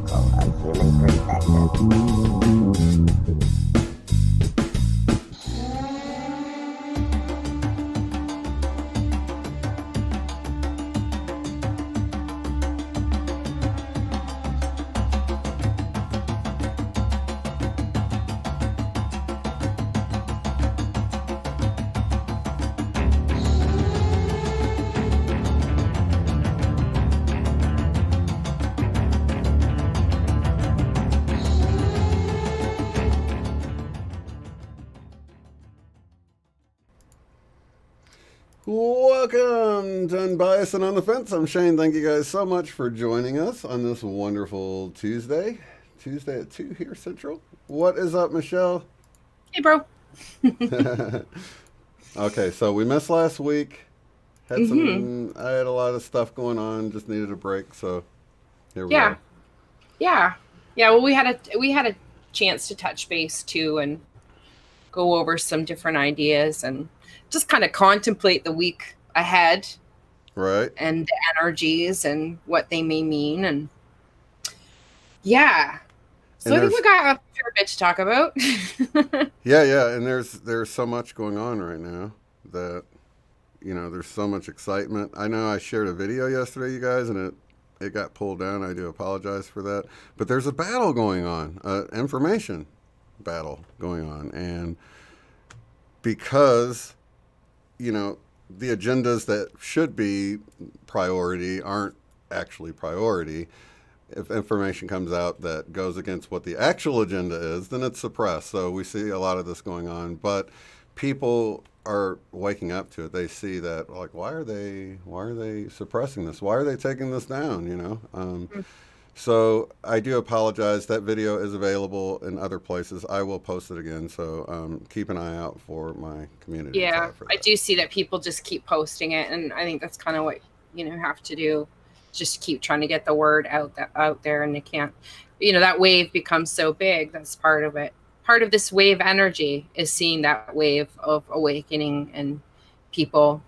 cycle of human perspective. Welcome to Unbiased and on the Fence. I'm Shane. Thank you guys so much for joining us on this wonderful Tuesday. Tuesday at 2 here Central. What is up, Michelle? Hey, bro. Okay, so we missed last week. I had a lot of stuff going on. Just needed a break, so here we are. Yeah. Well, we had a chance to touch base too and go over some different ideas and just kind of contemplate the week ahead, right? And the energies and what they may mean, and yeah. So I think we got a fair bit to talk about. Yeah, and there's so much going on right now that there's so much excitement. I know I shared a video yesterday, you guys, and it got pulled down. I do apologize for that, but there's a battle going on, information battle going on, and because the agendas that should be priority aren't actually priority. If information comes out that goes against what the actual agenda is, then it's suppressed. So we see a lot of this going on, but people are waking up to it. They see that, like, why are they suppressing this? Why are they taking this down? So I do apologize. That video is available in other places. I will post it again. So keep an eye out for my community. Yeah, I do see that people just keep posting it, and I think that's kind of what have to do. Just keep trying to get the word out there, and they can't. That wave becomes so big. That's part of it. Part of this wave energy is seeing that wave of awakening, and people.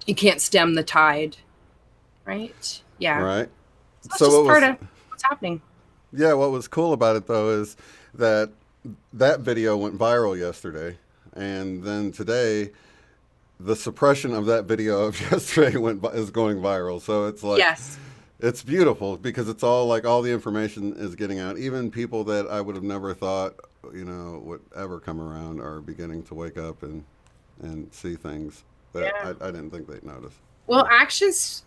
You can't stem the tide, right? Yeah. Right. So that's just part of what's happening. Yeah, what was cool about it though is that video went viral yesterday, and then today, the suppression of that video of yesterday is going viral. So it's like, yes, it's beautiful because it's all like all the information is getting out. Even people that I would have never thought would ever come around are beginning to wake up and see things that I didn't think they'd notice. Well, actions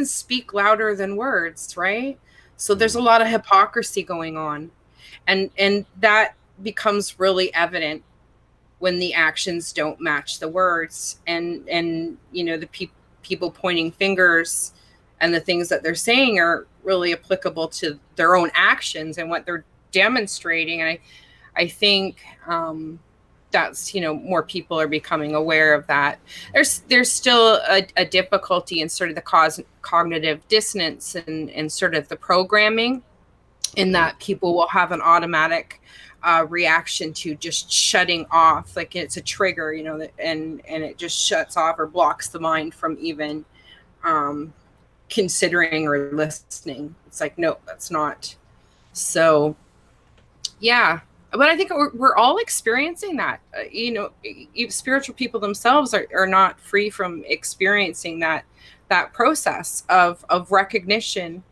speak louder than words, right? So there's a lot of hypocrisy going on, and that becomes really evident when the actions don't match the words, and the people pointing fingers and the things that they're saying are really applicable to their own actions and what they're demonstrating. And I think that's more people are becoming aware of that. There's still a difficulty in sort of the cognitive dissonance and sort of the programming, in that people will have an automatic reaction to just shutting off, like it's a trigger, and it just shuts off or blocks the mind from even considering or listening. It's like, no, that's not. So yeah. But I think we're all experiencing that. Spiritual people themselves are not free from experiencing that process of recognition.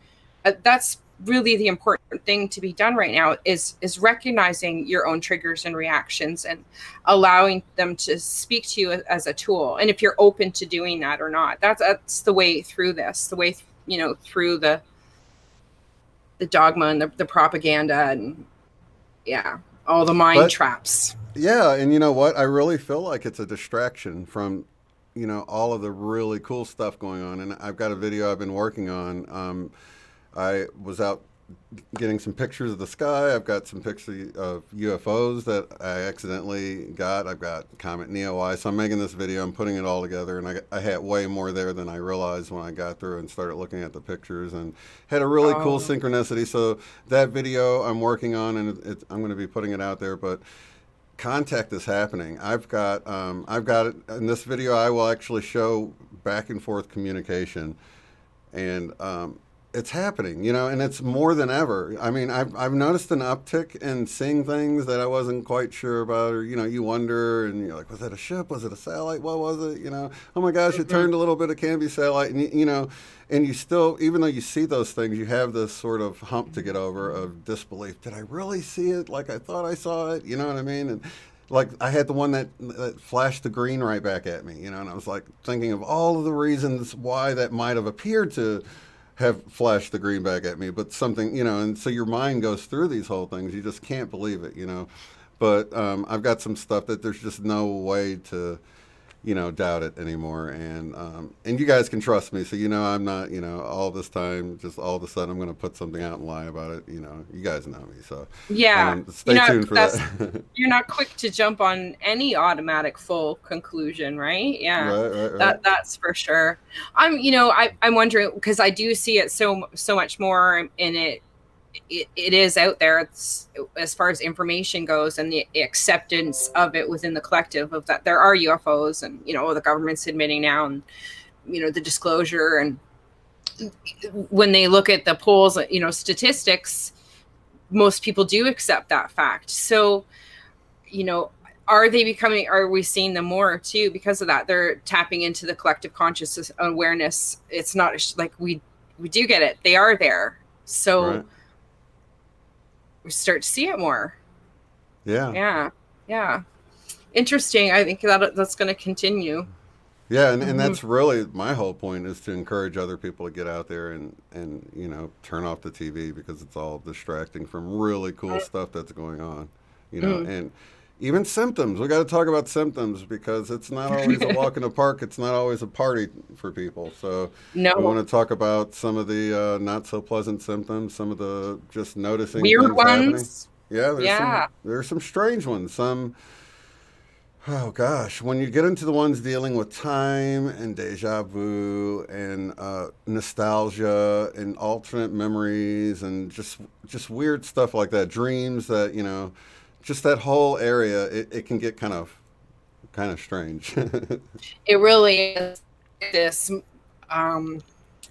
That's really the important thing to be done right now is recognizing your own triggers and reactions and allowing them to speak to you as a tool. And if you're open to doing that or not, that's the way through this. The way through the dogma and the propaganda and all the mind traps. Yeah, and you know what? I really feel like it's a distraction from, all of the really cool stuff going on. And I've got a video I've been working on. I was out getting some pictures of the sky. I've got some pictures of UFOs that I accidentally got. I've got Comet Neowise. So I'm making this video. I'm putting it all together. And I had way more there than I realized when I got through and started looking at the pictures, and had a really cool synchronicity. So that video I'm working on, and I'm going to be putting it out there. But contact is happening. I've got it in this video. I will actually show back and forth communication, and it's happening, you know, and it's more than ever. I mean, I've noticed an uptick in seeing things that I wasn't quite sure about, or, you know, you wonder and you're like, was that a ship? Was it a satellite? What was it? You know, oh my gosh, it Mhm. turned a little bit. It can be satellite. And, you know, and you still, even though you see those things, you have this sort of hump to get over of disbelief. Did I really see it like I thought I saw it? You know what I mean? And like I had the one that flashed the green right back at me, you know, and I was like thinking of all of the reasons why that might have appeared to have flashed the green back at me, but something, you know, and so your mind goes through these whole things. You just can't believe it, you know. But I've got some stuff that there's just no way to, you know, doubt it anymore. And you guys can trust me, so you know I'm not, you know, all this time just all of a sudden I'm going to put something out and lie about it. You know, you guys know me, so Yeah. stay tuned for That's that. you're not quick to jump on any automatic full conclusion, right? Yeah. Right, right, right. That's for sure. I'm wondering because I do see it so much more in it is out there. It's as far as information goes and the acceptance of it within the collective of that there are UFOs and the government's admitting now and the disclosure and when they look at the polls, statistics, most people do accept that fact. So, you know, are we seeing them more too because of that? They're tapping into the collective consciousness awareness. It's not like we do get it. They are there. So Right. we start to see it more. Yeah. Yeah. Yeah. Interesting. I think that's going to continue. Yeah, and Mm-hmm. that's really my whole point is to encourage other people to get out there and you know turn off the TV because it's all distracting from really cool stuff that's going on, you know, Mm. and even symptoms. We got to talk about symptoms because it's not always a walk in the park. It's not always a party for people. So we No. want to talk about some of the not so pleasant symptoms, some of the just noticing Weird things happening. ones. Yeah, Yeah. there's some strange ones. Some Oh gosh, when you get into the ones dealing with time and deja vu and nostalgia and alternate memories and just weird stuff like that, dreams that you know, just that whole area, it can get kind of strange. It really is this um,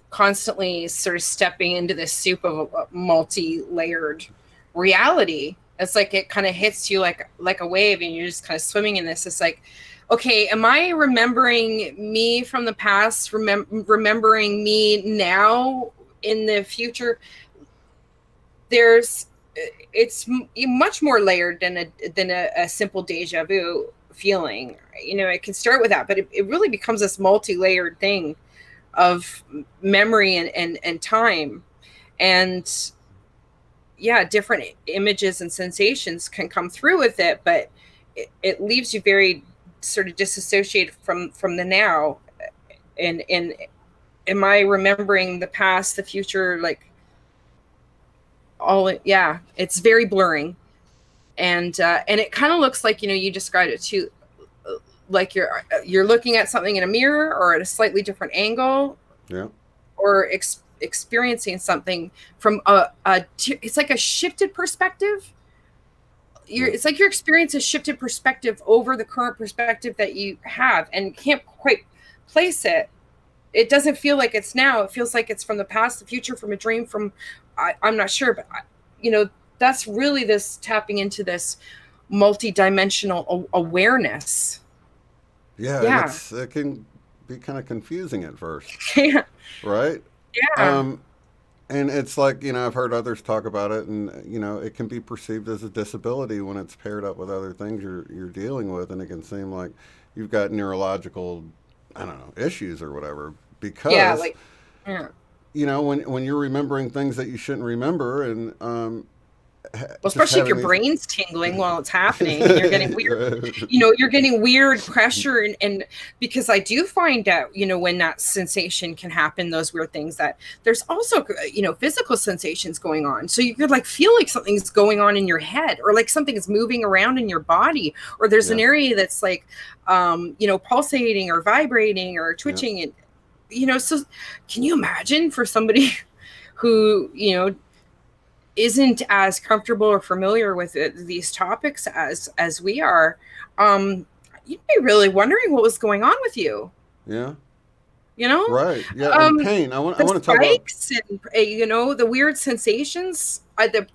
constantly sort of stepping into this soup of a multi-layered reality. It's like it kind of hits you like a wave, and you're just kind of swimming in this. It's like, okay, am I remembering me from the past? Remembering me now in the future? There's it's much more layered than a simple deja vu feeling. It can start with that, but it really becomes this multi-layered thing of memory and time and yeah, different images and sensations can come through with it, but it leaves you very sort of disassociated from the now. And am I remembering the past, the future, like yeah, it's very blurring. And it kind of looks like you described it too, like you're looking at something in a mirror or at a slightly different angle Yeah, or experiencing something from it's like a shifted perspective. yeah, It's like your experience has shifted perspective over the current perspective that you have and can't quite place it. It doesn't feel like it's now. It feels like it's from the past, the future, from a dream, from I'm not sure, but that's really this tapping into this multi-dimensional awareness. yeah, and Yeah. it can be kind of confusing at first, Yeah. right? Yeah. Um, And it's like, you know, I've heard others talk about it, and, you know, it can be perceived as a disability when it's paired up with other things you're dealing with, and it can seem like you've got neurological, I don't know, issues or whatever. Yeah. Because, Like, yeah. you know, when you're remembering things that you shouldn't remember, and Well, just especially if having your these. brain's tingling while it's happening and you're getting weird, you're getting weird pressure and because I do find out, when that sensation can happen, those weird things, that there's also, physical sensations going on. So you could like feel like something's going on in your head or like something is moving around in your body, or there's an Yeah, area that's like, pulsating or vibrating or yeah, twitching. And, so can you imagine for somebody who, isn't as comfortable or familiar with these topics as we are, you'd be really wondering what was going on with you. yeah. you know? Right. Yeah. And Um, pain. I the want to talk about. spikes and the weird sensations,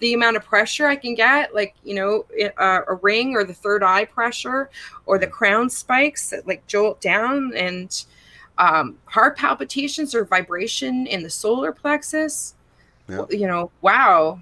the amount of pressure I can get, like a ring or the third eye pressure, or the Yeah. crown spikes that like jolt down, and heart palpitations or vibration in the solar plexus. Yeah. Wow.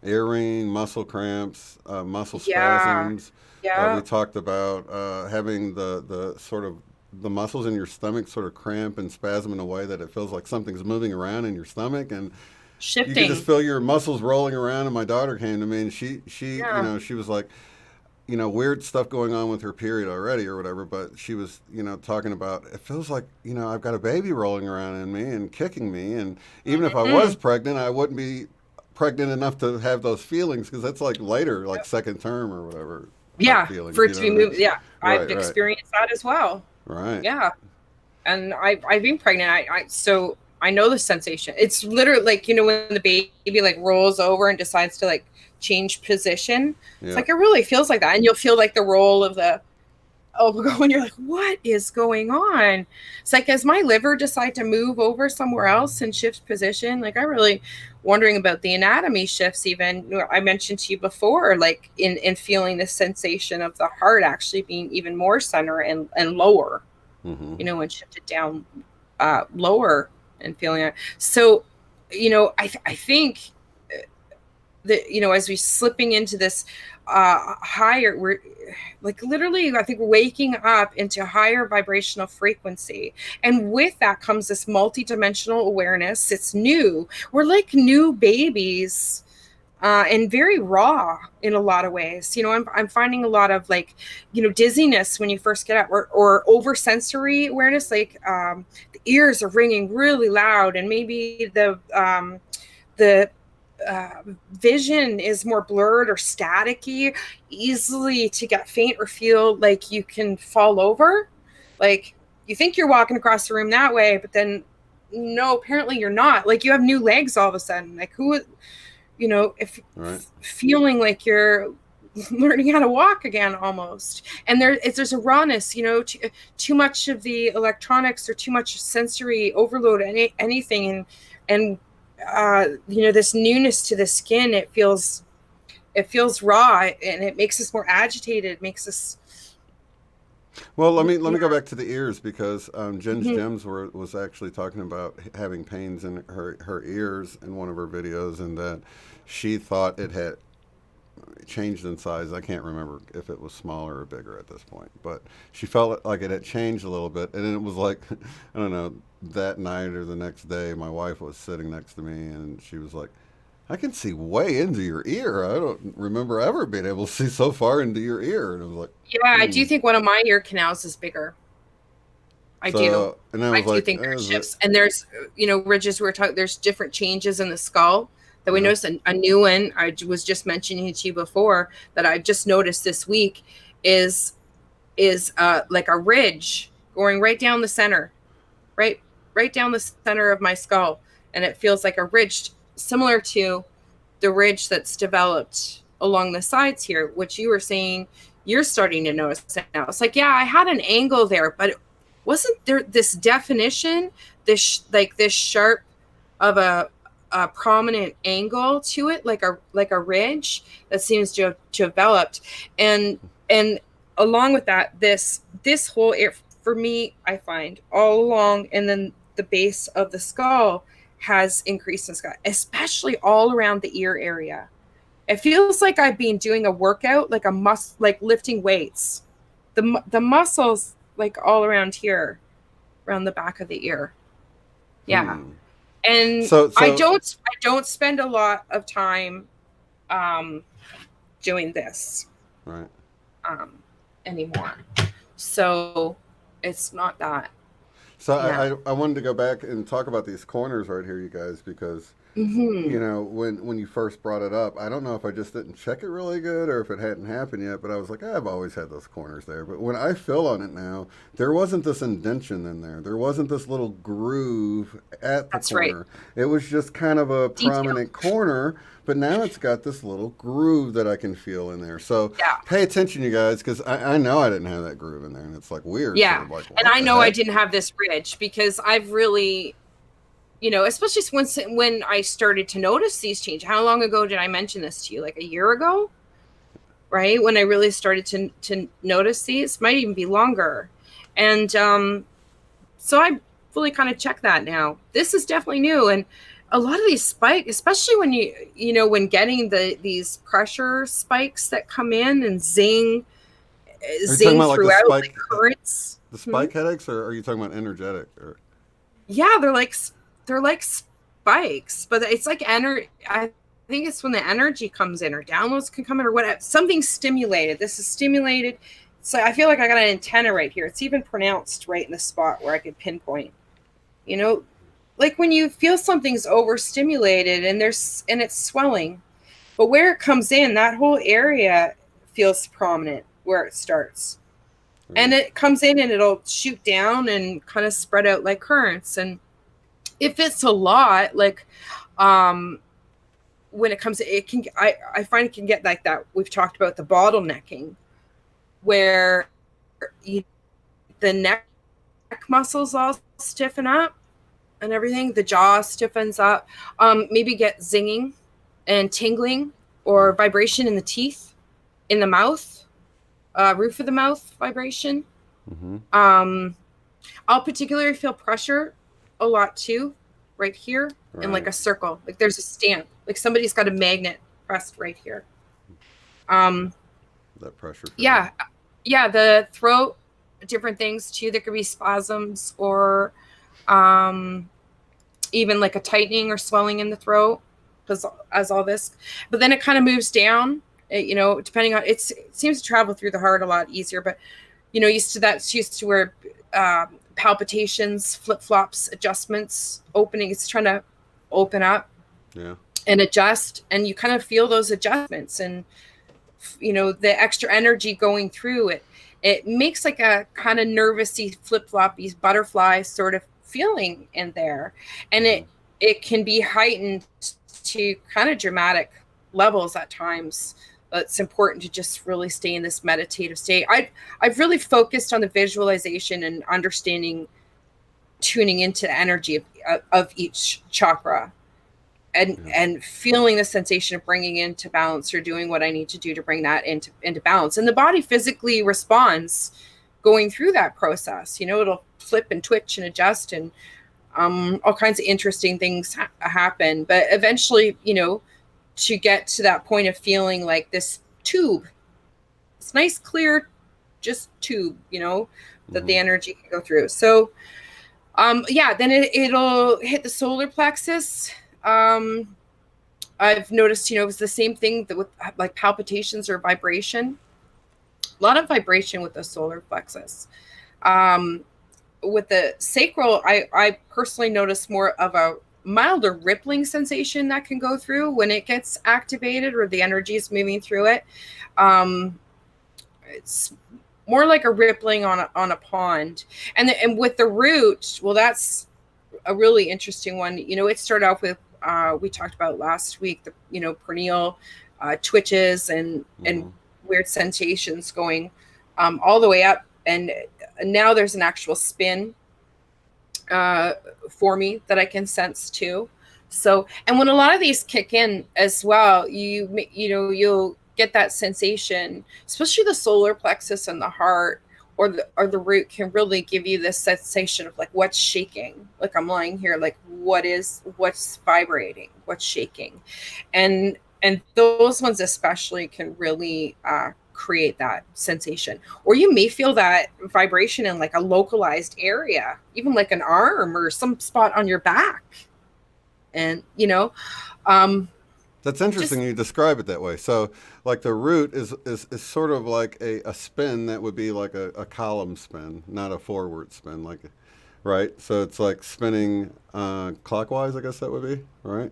Earring, muscle cramps, muscle Yeah. spasms. We Yeah. talked about having the sort of the muscles in your stomach sort of cramp and spasm in a way that it feels like something's moving around in your stomach, and you could just Shifting. feel your muscles rolling around. And my daughter came to me, and she Yeah. she was like, weird stuff going on with her period already or whatever, but she was, talking about it feels like, I've got a baby rolling around in me and kicking me. And even if I was Mhm. pregnant, I wouldn't be pregnant enough to have those feelings because that's like later, like second term or whatever type Yeah, feelings. for You it to know be what I mean? moved. Yeah, I've Right, right, experienced that as well. right. Yeah, and I've been pregnant. So I know the sensation. It's literally like when the baby like rolls over and decides to like change position. It's Yeah, like it really feels like that, and you'll feel like the roll of the elbow, and you're like, what is going on? It's like, as my liver decide to move over somewhere else and shift position, like I really wondering about the anatomy shifts. Even I mentioned to you before, like in feeling the sensation of the heart actually being even more center and lower, mm-hmm. and shifted down lower and feeling it. So, I think that as we slipping into this higher, we're like literally, I think, waking up into higher vibrational frequency, and with that comes this multidimensional awareness. It's new. We're like new babies, and very raw in a lot of ways. I'm finding a lot of like dizziness when you first get up, or oversensory awareness, like the ears are ringing really loud, and maybe the vision is more blurred or staticky, easily to get faint or feel like you can fall over. Like you think you're walking across the room that way, but then no, apparently you're not. Like you have new legs all of a sudden. Like who, if Right. feeling like you're learning how to walk again almost. And there's a rawness, too much of the electronics or too much sensory overload, anything, and this newness to the skin. It feels raw, and it makes us more agitated. It makes us. Well, let Yeah. me go back to the ears because Jen's Mhm. Gems was actually talking about having pains in her ears in one of her videos, and that she thought it had changed in size. I can't remember if it was smaller or bigger at this point, but she felt like it had changed a little bit. And then it was like, I don't know, that night or the next day, my wife was sitting next to me and she was like, I can see way into your ear. I don't remember ever being able to see so far into your ear. And I was like, Yeah, I hmm. do think one of my ear canals is bigger. I do. And I I was do like, think there's shifts, and there's ridges. We're talking. There's different changes in the skull that we yeah, noticed. A new one I was just mentioning to you before that I just noticed this week is like a ridge going right down the center, right right down the center of my skull, and it feels like a ridge similar to the ridge that's developed along the sides here, which you were saying you're starting to notice now. It's like, yeah, I had an angle there, but wasn't there this definition, this sharp of a prominent angle to it, like a ridge that seems to have developed, and along with that, this whole air for me, I find all along, and then the base of the skull has increased in skull, especially all around the ear area. It feels like I've been doing a workout, like lifting weights. The muscles like all around here, around the back of the ear. Yeah. hmm. And So, I so, don't spend a lot of time um doing this right. um anymore. So it's not that. So Yeah. I wanted to go back and talk about these corners right here, you guys, because Hmm. when you first brought it up, I don't know if I just didn't check it really good or if it hadn't happened yet, but I was like, I've always had those corners there. But when I feel on it now, there wasn't this indention in there. There wasn't this little groove at the That's right. corner. It was just kind of a Detail. prominent corner, but now it's got this little groove that I can feel in there. So Yeah. pay attention, you guys, because I know I didn't have that groove in there, and it's like weird. So Yeah. I'm like, And what I the know I heck? didn't have this ridge because I've really, especially when I started to notice these changes. How long ago did I mention this to you? Like a year ago, right? When I really started to notice these, might even be longer. And so I fully kind of check that now. This is definitely new, and a lot of these spikes, especially when when getting these pressure spikes that come in and Are you talking zing about like throughout like currents. the Hmm? spike headaches, or are you talking about energetic? Or Yeah, they're like spikes, but it's like energy. I think it's when the energy comes in or downloads can come in or whatever. Something stimulated. This is stimulated. So I feel like I got an antenna right here. It's even pronounced right in the spot where I could pinpoint. You know, like when you feel something's overstimulated and it's swelling, but where it comes in, that whole area feels prominent where it starts. And right. it comes in and it'll shoot down and kind of spread out like currents. And if it's a lot, like um when it comes to it can I find it can get like that. We've talked about the bottlenecking where you, the neck muscles all stiffen up and everything. The jaw stiffens up. Maybe get zinging and tingling Yeah. or vibration in the teeth, in the mouth, roof of the mouth vibration. Mm-hmm. Um, I'll particularly feel pressure a lot too, right here in like Right. a circle. Like there's a stamp, like somebody's got a magnet pressed right here. Um, That pressure feeling. yeah, yeah, the throat, different things too. There could be spasms or um, even like a tightening or swelling in the throat because as all this, but then it kind of moves down. Depending on it seems to travel through the heart a lot easier. But used to where palpitations, flip flops, adjustments, opening. It's trying to open up Yeah. and adjust, and you kind of feel those adjustments and the extra energy going through it. It makes like a kind of nervousy, flip floppy, butterfly sort of feeling in there, and Mm-hmm. it can be heightened to kind of dramatic levels at times. It's important to just really stay in this meditative state. I've really focused on the visualization and understanding, tuning into the energy of each chakra and Yeah. and feeling the sensation of bringing into balance or doing what I need to do to bring that into balance. And the body physically responds going through that process. It'll flip and twitch and adjust and all kinds of interesting things happen. But eventually, to get to that point of feeling like this tube, it's nice, clear, just tube, that Mm-hmm. the energy can go through. So, yeah, then it'll hit the solar plexus. Um, I've noticed, it's the same thing that with like palpitations or vibration. A lot of vibration with the solar plexus. Um, with the sacral, I personally notice more of a milder rippling sensation that can go through when it gets activated or the energy is moving through it. Um, it's more like a rippling on a pond. And with the root, well, that's a really interesting one. It started off with we talked about last week the perineal twitches and Mm-hmm. weird sensations going all the way up, and now there's an actual spin uh, for me that I can sense too. So, and when a lot of these kick in as well, you'll get that sensation, especially the solar plexus and the heart or the root can really give you this sensation of like what's shaking. Like I'm lying here, like what's vibrating, what's shaking, and those ones especially can really create that sensation. Or you may feel that vibration in like a localized area, even like an arm or some spot on your back. And um That's just interesting you describe it that way. So, like the root is sort of like a spin that would be like a column spin, not a forward spin. Right? So it's like spinning clockwise, I guess that would be, right?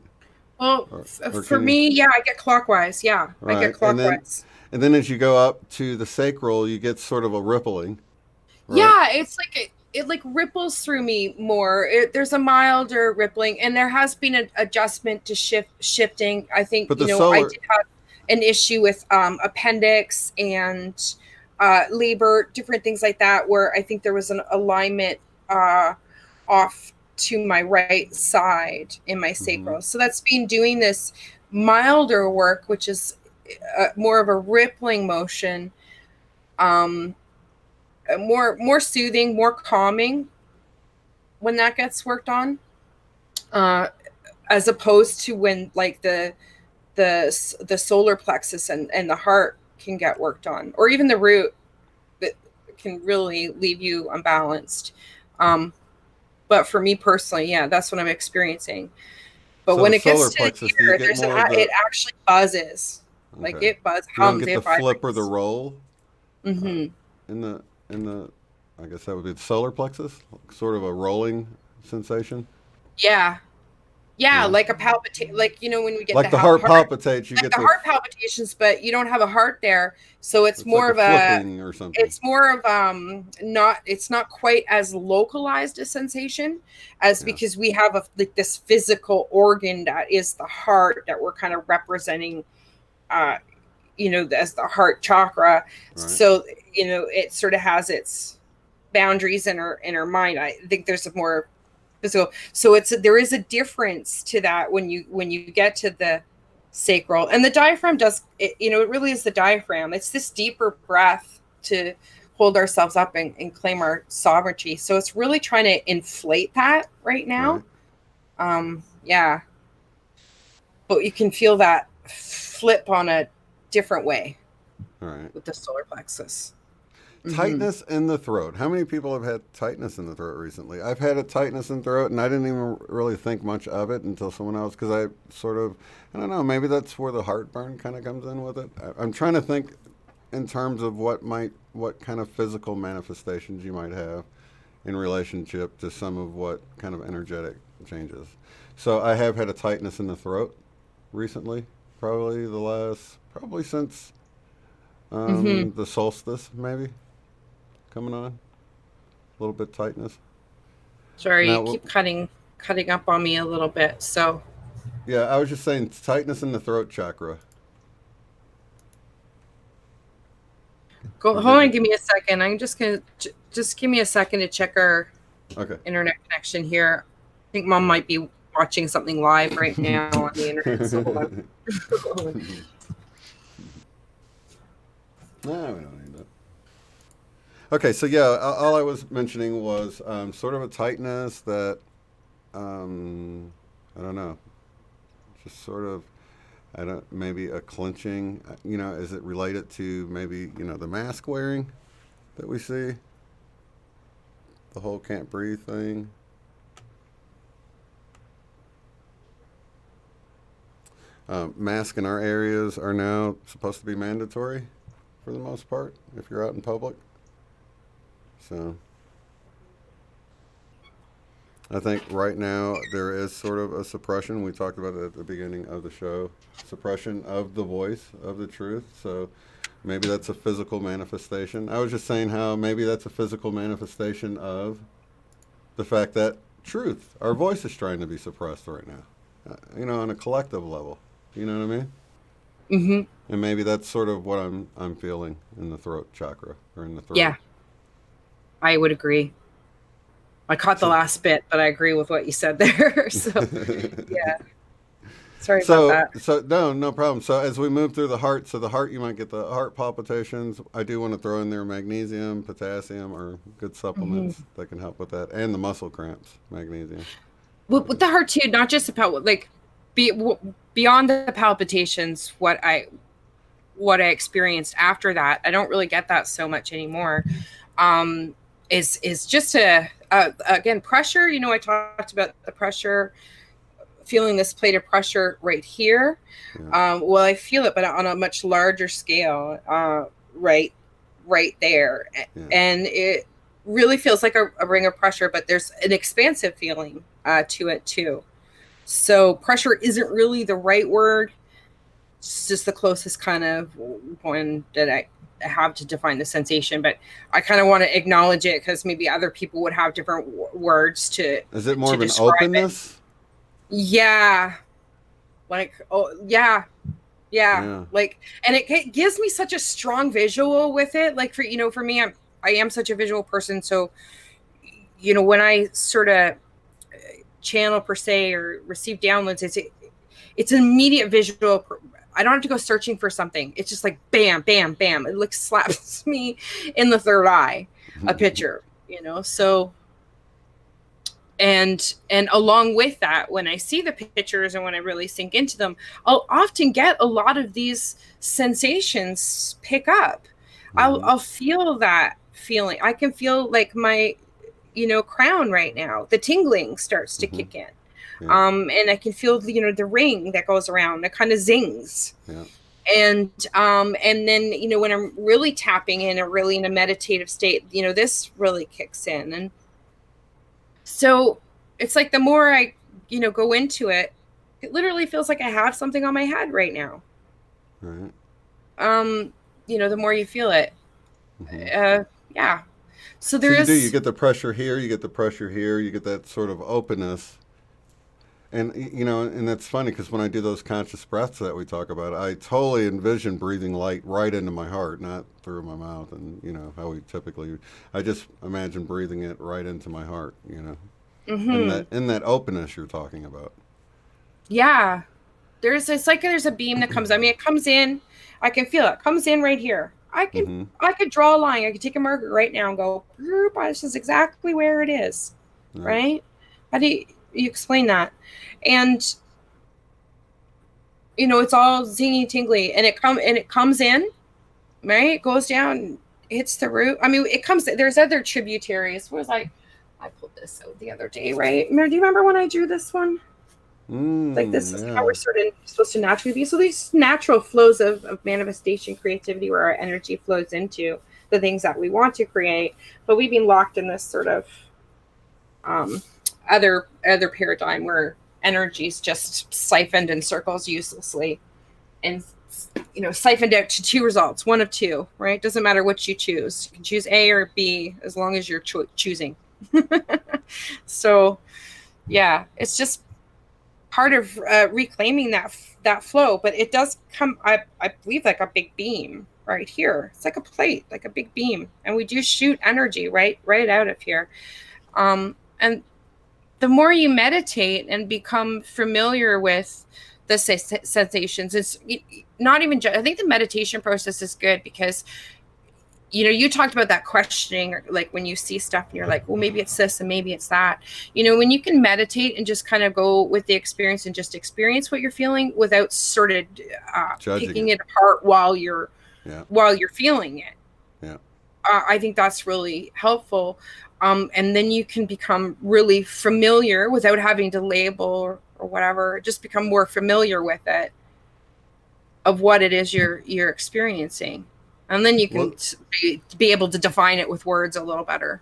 Well, or for can you? me, yeah, I get clockwise. Yeah, I get Right, clockwise. and then as you go up to the sacral, you get sort of a rippling, right? Yeah, it's like it like ripples through me more. There's a milder rippling, and there has been an adjustment to shifting. I think, But the I solar, did have an issue with appendix and labor, different things like that, where I think there was an alignment uh, off to my right side in my mm-hmm. sacral. So that's been doing this milder work, which is more of a rippling motion. Um, more soothing, more calming when that gets worked on, uh, as opposed to when like the solar plexus and the heart can get worked on, or even the root that can really leave you unbalanced. Um, but for me personally, yeah, that's what I'm experiencing. But So when the it solar gets to plexus, do you here, get more of it the? actually buzzes, like Okay, it buzz you don't hums, get the it flip or the vibrates. roll uh, Mm-hmm. in the. I guess that would be the solar plexus, sort of a rolling sensation. Yeah, yeah, Yeah, like a palpitate, like when we get the like the heart heart, palpitates, you like get the the. heart palpitations, but you don't have a heart there, so it's It's like more a of a flipping or something. it's more of not it's not quite as localized a sensation as, Yeah, because we have like this physical organ that is the heart that we're kind of representing, uh as the heart chakra. right. So it sort of has its boundaries in our mind. I think there's a more physical, so there is a difference to that when you get to the sacral. And the diaphragm does it, it really is the diaphragm. It's this deeper breath to hold ourselves up and claim our sovereignty. So it's really trying to inflate that right now. Right. Yeah, but you can feel that flip on a different way All right. with the solar plexus. Mm-hmm. Tightness in the throat. How many people have had tightness in the throat recently? I've had a tightness in the throat, and I didn't even really think much of it until someone else, because I sort of, I don't know, maybe that's where the heartburn kind of comes in with it. I'm trying to think in terms of what kind of physical manifestations you might have in relationship to some of what kind of energetic changes. So I have had a tightness in the throat recently, probably since Mm-hmm. the solstice, maybe coming on, a little bit tightness. Sorry, you Now, keep cutting up on me a little bit. So yeah, I was just saying tightness in the throat chakra. go You're hold getting on, it? give me a second. I'm just gonna just give me a second to check our Okay. internet connection here. I think mom All right. might be watching something live right now on the internet. So hold on. Hold on. No, we don't need that. Okay, so yeah, all I was mentioning was sort of a tightness that I don't know, just sort of I don't maybe a clenching. Is it related to maybe the mask wearing that we see, the whole can't breathe thing? Masks in our areas are now supposed to be mandatory for the most part if you're out in public. So I think right now there is sort of a suppression. We talked about it at the beginning of the show. Suppression of the voice of the truth. So maybe that's a physical manifestation. I was just saying how maybe that's a physical manifestation of the fact that truth, our voice is trying to be suppressed right now. On a collective level. You know what I mean? Mm-hmm. And maybe that's sort of what I'm feeling in the throat chakra or in the throat. Yeah, I would agree. I caught the So last bit, but I agree with what you said there. So yeah, sorry about So, that. so no problem. So as we move through the heart, so the heart you might get the heart palpitations. I do want to throw in there magnesium, potassium, or good Mm-hmm. supplements that can help with that, and the muscle cramps, magnesium. With the heart too, not just about like beyond the palpitations. What I experienced after that, I don't really get that so much anymore. Um, is just again pressure. I talked about the pressure, feeling this plate of pressure right here. Yeah, Well, I feel it, but on a much larger scale, right there, yeah, and it really feels like a ring of pressure. But there's an expansive feeling to it too. So pressure isn't really the right word. It's just the closest kind of one that I have to define the sensation, but I kind of want to acknowledge it because maybe other people would have different words Is it more to of an describe it. openness? Yeah, like, oh yeah, yeah, Yeah. like, and it gives me such a strong visual with it. Like, for for me, I am such a visual person, so when I sort of channel per se or receive downloads, it's an immediate visual. I don't have to go searching for something. It's just like bam, bam, bam. It like slaps me in the third eye, a picture, So, and along with that, when I see the pictures and when I really sink into them, I'll often get a lot of these sensations pick up. I'll feel that feeling. I can feel like my crown right now. The tingling starts to kick in. Yeah. And I can feel the ring that goes around. It kind of zings. Yeah. And then when I'm really tapping in or really in a meditative state, this really kicks in. And so it's like the more I go into it, it literally feels like I have something on my head right now. Right. The more you feel it. Yeah. So there So you is. get the pressure here, you get the pressure here, you get that sort of openness. And and that's funny because when I do those conscious breaths that we talk about, I totally envision breathing light right into my heart, not through my mouth. And how we typically, I just imagine breathing it right into my heart. In that openness you're talking about. Yeah, it's like there's a beam that comes. I mean, it comes in. I can feel it. Comes in right here. I could draw a line. I could take a marker right now and go, this is exactly where it is. Right? How do you explain that? And it's all zingy tingly, and it comes in, right? It goes down, hits the root. I mean, it comes. There's other tributaries. I pulled this out the other day, right? Do you remember when I drew this one? Like, this is how we're sort of supposed to naturally be. So these natural flows of manifestation, creativity, where our energy flows into the things that we want to create, but we've been locked in this sort of other paradigm where energy is just siphoned in circles uselessly, and siphoned out to two results, one of two, right? Doesn't matter what you choose. You can choose A or B as long as you're choosing. So yeah, it's just part of reclaiming that flow. But it does come, I believe, like a big beam right here. It's like a plate, like a big beam, and we do shoot energy right out of here. And the more you meditate and become familiar with the sensations, it's not even I think the meditation process is good because you talked about that questioning, or like when you see stuff and you're like, well, maybe it's this and maybe it's that. When you can meditate and just kind of go with the experience and just experience what you're feeling without sort of picking it apart while you're feeling it. Yeah. I think that's really helpful. And then you can become really familiar without having to label or whatever. Just become more familiar with it, of what it is you're experiencing. And then you can be able to define it with words a little better.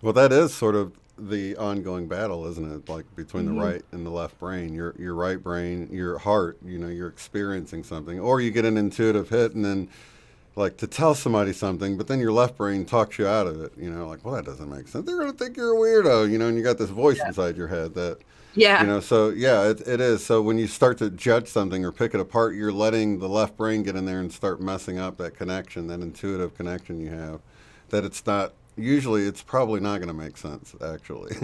Well, that is sort of the ongoing battle, isn't it? Like between the right and the left brain. Your right brain, your heart, you're experiencing something. Or you get an intuitive hit and then, like, to tell somebody something, but then your left brain talks you out of it. Like, well, that doesn't make sense. They're going to think you're a weirdo, and you got this voice inside your head that, so yeah, it is. So when you start to judge something or pick it apart, you're letting the left brain get in there and start messing up that connection, that intuitive connection you have, that it's not, usually it's probably not going to make sense, actually.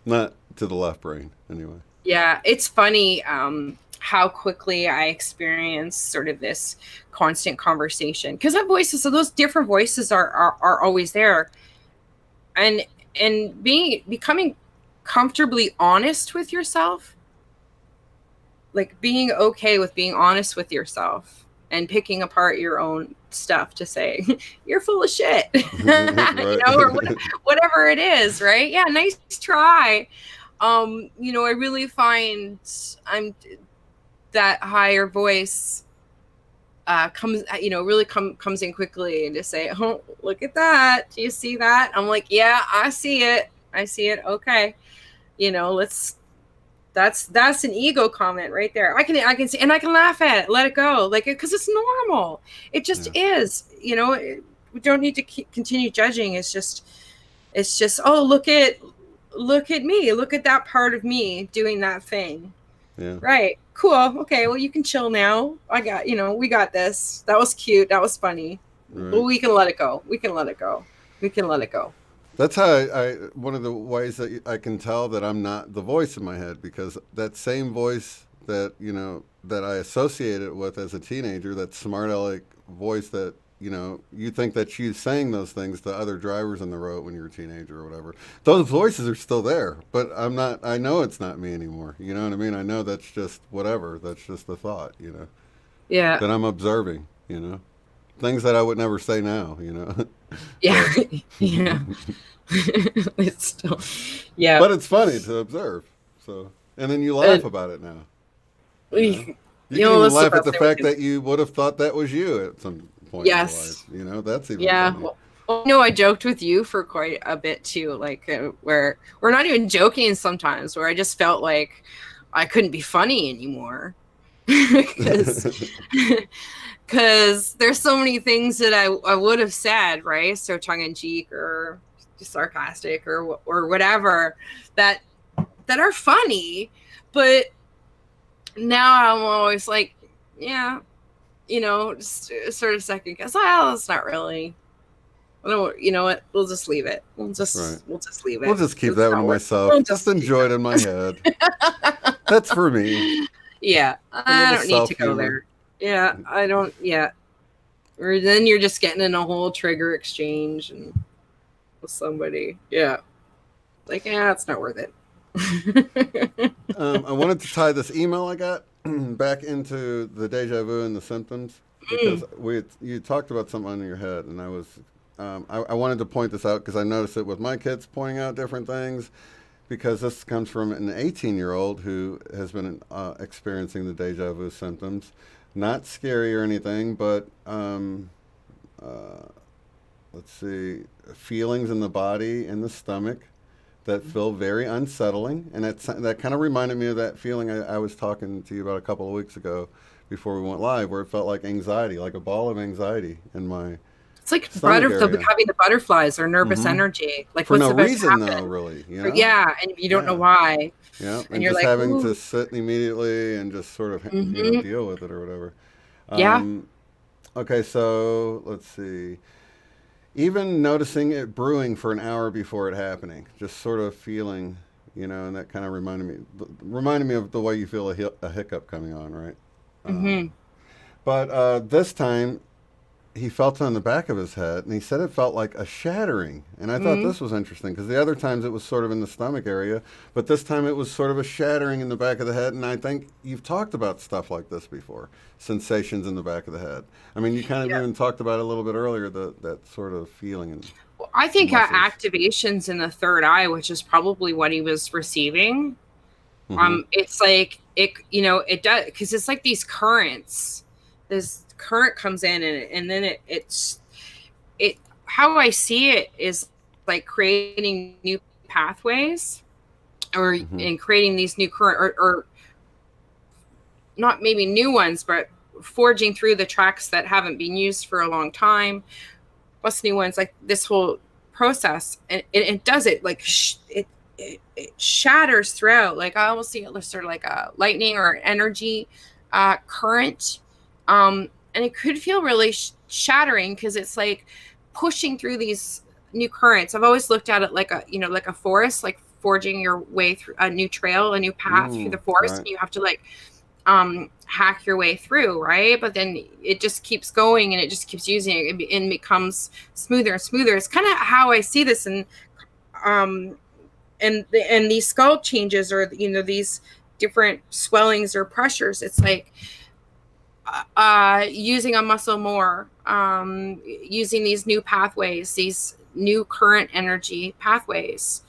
Not to the left brain, anyway. Yeah, it's funny how quickly I experience sort of this constant conversation, because that voices, so those different voices are always there, and becoming comfortably honest with yourself, like being okay with being honest with yourself and picking apart your own stuff to say you're full of shit, or whatever it is, right? Yeah, nice try. I really find that higher voice comes in quickly, and to say, oh, look at that, do you see that? I'm like, yeah, I see it. Okay, let's That's an ego comment right there. I can see, and I can laugh at it, let it go, like, because it's normal. It just is. We don't need to continue judging. It's just, oh, look at me, look at that part of me doing that thing. Yeah. Right. Cool. Okay. Well, you can chill now. We got this. That was cute. That was funny. Right. Well, we can let it go. We can let it go. We can let it go. That's how I one of the ways that I can tell that I'm not the voice in my head, because that same voice that that I associated with as a teenager, that smart aleck voice that you think that she's saying those things to other drivers on the road when you're a teenager or whatever. Those voices are still there, but I'm not. I know it's not me anymore. You know what I mean? I know that's just whatever. That's just the thought. Yeah. That I'm observing. Things that I would never say now. Yeah. Yeah. It's still, yeah. But it's funny to observe. So, and then you laugh about it now. You can even laugh at the fact that you would have thought that was you at some point. Yes. In your life. That's even funny. Well, I joked with you for quite a bit too, like where we're not even joking sometimes, where I just felt like I couldn't be funny anymore because there's so many things that I would have said, right? So tongue in cheek or sarcastic or whatever that are funny, but now I'm always like, yeah, just sort of second guess. Well, it's not really. You know what? We'll just leave it. We'll just leave it. We'll just keep that one myself. We'll just enjoy it in my head. That's for me. Yeah, I don't need to go there. Yeah, I don't. Yeah, or then you're just getting in a whole trigger exchange and with somebody. Yeah, like, it's not worth it. I wanted to tie this email I got back into the deja vu and the symptoms, because you talked about something in your head, and I was I wanted to point this out because I noticed it with my kids pointing out different things, because this comes from an 18-year-old who has been experiencing the deja vu symptoms. Not scary or anything, but let's see, feelings in the body and the stomach that feel very unsettling, and that kind of reminded me of that feeling I was talking to you about a couple of weeks ago before we went live, where it felt like anxiety, like a ball of anxiety in my. It's like having the butterflies or nervous energy, like for no reason though, really. Yeah, and you don't know why. Yeah, and you're just like, having to sit immediately and just sort of deal with it or whatever. Yeah. Okay, so let's see. Even noticing it brewing for an hour before it happening, just sort of feeling, and that kind of reminded me of the way you feel a hiccup coming on, right? But this time, he felt it on the back of his head, and he said it felt like a shattering. And I thought this was interesting, because the other times it was sort of in the stomach area, but this time it was sort of a shattering in the back of the head. And I think you've talked about stuff like this before, sensations in the back of the head. I mean, you kind of even talked about it a little bit earlier, that sort of feeling. Well, I think activations in the third eye, which is probably what he was receiving. It's like, it does, because it's like these currents. This current comes in, and then it's how I see it is like creating new pathways, or and creating these new current, or not maybe new ones, but forging through the tracks that haven't been used for a long time, plus new ones, like this whole process. And it does it like it shatters throughout. Like I almost see it sort of like a lightning or energy current. And it could feel really shattering, because it's like pushing through these new currents. I've always looked at it like a forest, like forging your way through a new trail, a new path through the forest. Right. And you have to like hack your way through, right? But then it just keeps going, and it just keeps using it, and it becomes smoother and smoother. It's kind of how I see this, and these skull changes, or these different swellings or pressures. It's like using a muscle more, using these new pathways, these new current energy pathways.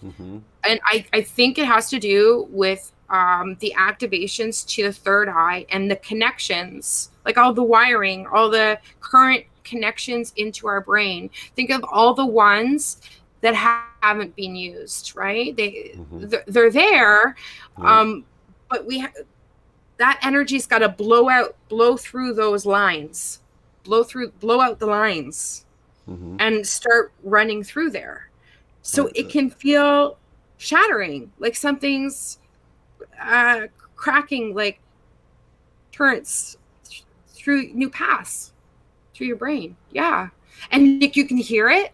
And I think it has to do with the activations to the third eye and the connections, like all the wiring, all the current connections into our brain. Think of all the ones that haven't been used, right? They're there. but that energy's got to blow through those lines, blow out the lines, Mm-hmm. and start running through there. So Right. it can feel shattering, like something's cracking, like currents through new paths through your brain. Yeah. And you can hear it,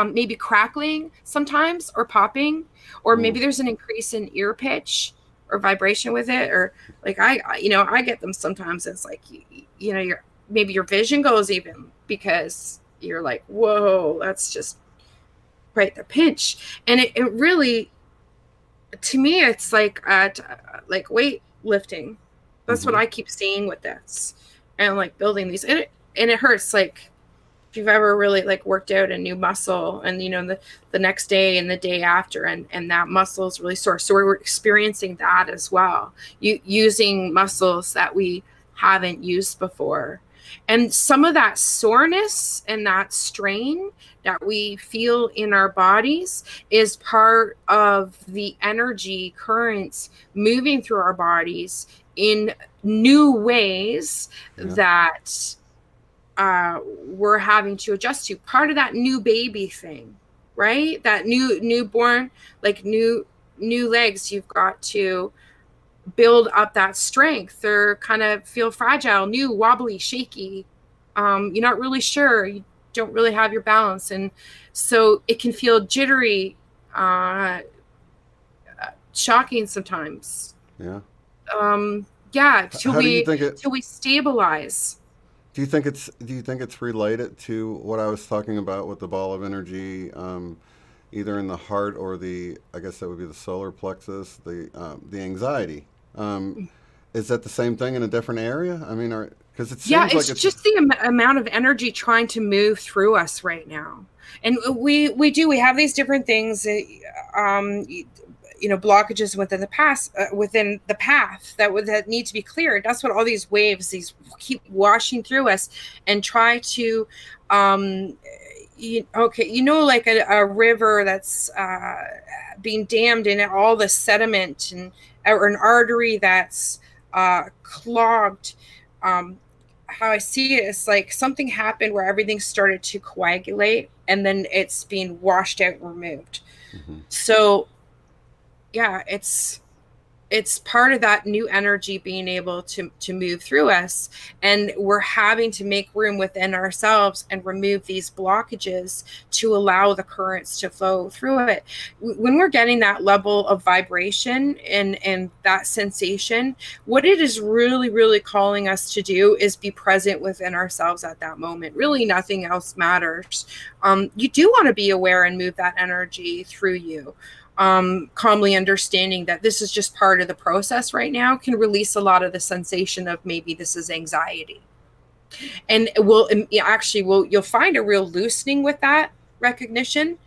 maybe crackling sometimes, or popping, or Mm. maybe there's an increase in ear pitch or vibration with it. Or like I get them sometimes. It's like, maybe your vision goes even, because you're like, whoa, that's just right the pinch. And it really, to me, it's like weight lifting. That's what Mm-hmm. I keep seeing with this, and like building these, and it hurts. Like, if you've ever really like worked out a new muscle, and the next day and the day after, and that muscle is really sore. So we're experiencing that as well, using muscles that we haven't used before. And some of that soreness and that strain that we feel in our bodies is part of the energy currents moving through our bodies in new ways Yeah. that we're having to adjust to. Part of that new baby thing, right? That newborn, like new legs, you've got to build up that strength. They're kind of feel fragile, new, wobbly, shaky. You're not really sure. You don't really have your balance, and so it can feel jittery, uh, shocking sometimes. Yeah. Yeah, till How do you we think it? till we stabilize. Do you think it's related to what I was talking about with the ball of energy, either in the heart or the, I guess that would be the solar plexus, the anxiety? Um, is that the same thing in a different area? I mean, because it Yeah, seems like it's it's just the amount of energy trying to move through us right now. And we have these different things, blockages within the path that need to be cleared. That's what all these waves, these keep washing through us, and try to, like a river that's being dammed in all the sediment, and or an artery that's clogged. um, how I see it is like something happened where everything started to coagulate, and then it's being washed out and removed. mm-hmm. So yeah, it's part of that new energy being able to move through us, and we're having to make room within ourselves and remove these blockages to allow the currents to flow through it. When we're getting that level of vibration and that sensation, what it is really, really calling us to do is be present within ourselves at that moment. Really nothing else matters. You do want to be aware and move that energy through you. Calmly understanding that this is just part of the process right now can release a lot of the sensation of maybe this is anxiety. And you'll find a real loosening with that recognition.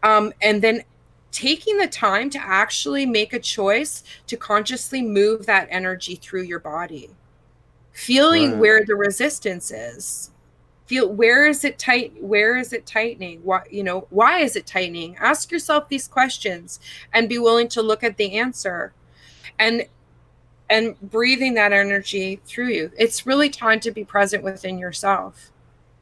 And then taking the time to actually make a choice to consciously move that energy through your body, feeling Right. where the resistance is. Feel, where is it tightening, why is it tightening? Ask yourself these questions and be willing to look at the answer, and breathing that energy through you. It's really time to be present within yourself,